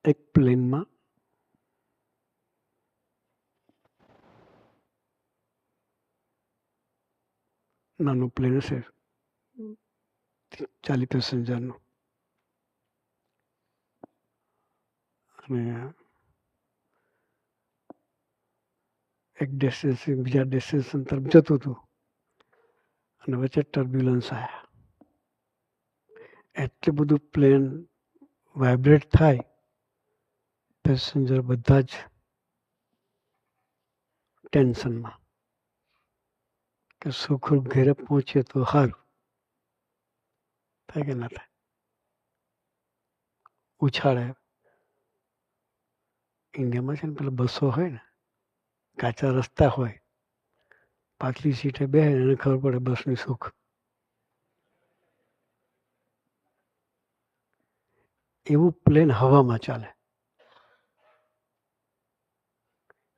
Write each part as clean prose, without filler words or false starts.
એક પ્લેનમાં નાનું પ્લેન હશે 40 પેસેન્જરનું, અને એક ડેસ્ટિનેશન બીજા ડેસ્ટિનેશન તરફ જતું હતું અને વચ્ચે ટર્બ્યુલન્સ આવ્યા. એટલું બધું પ્લેન વાઇબ્રેટ થાય, પેસેન્જર બધા જ ટેન્શનમાં કે સુખરૂપ ઘેરે પહોંચીએ તો સારું. થાય કે ના થાય? ઉછાળે. ઇન્ડિયામાં છે ને પેલા બસો હોય ને, કાચા રસ્તા હોય, પાછલી સીટે બેસે એને ખબર પડે બસની સુખ. એવું પ્લેન હવામાં ચાલે.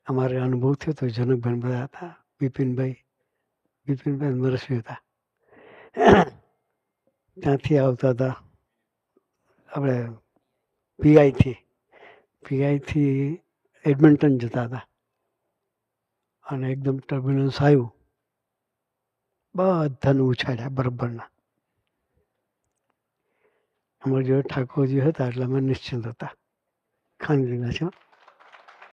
અમારે અનુભવ થયો તો જનકભાઈ બધા હતા, બિપિનભાઈ નરસિંહ હતા. ત્યાંથી આવતા હતા આપણે પીઆઈથી એડમિન્ટન જતા હતા, અને એકદમ ટર્બ્યુલન્સ આવ્યું, બધાને ઉછાળ્યા બરાબરના. અમારી જોડે ઠાકોરજી હતા એટલે અમે નિશ્ચિંત હતા. ખાનગીના છે.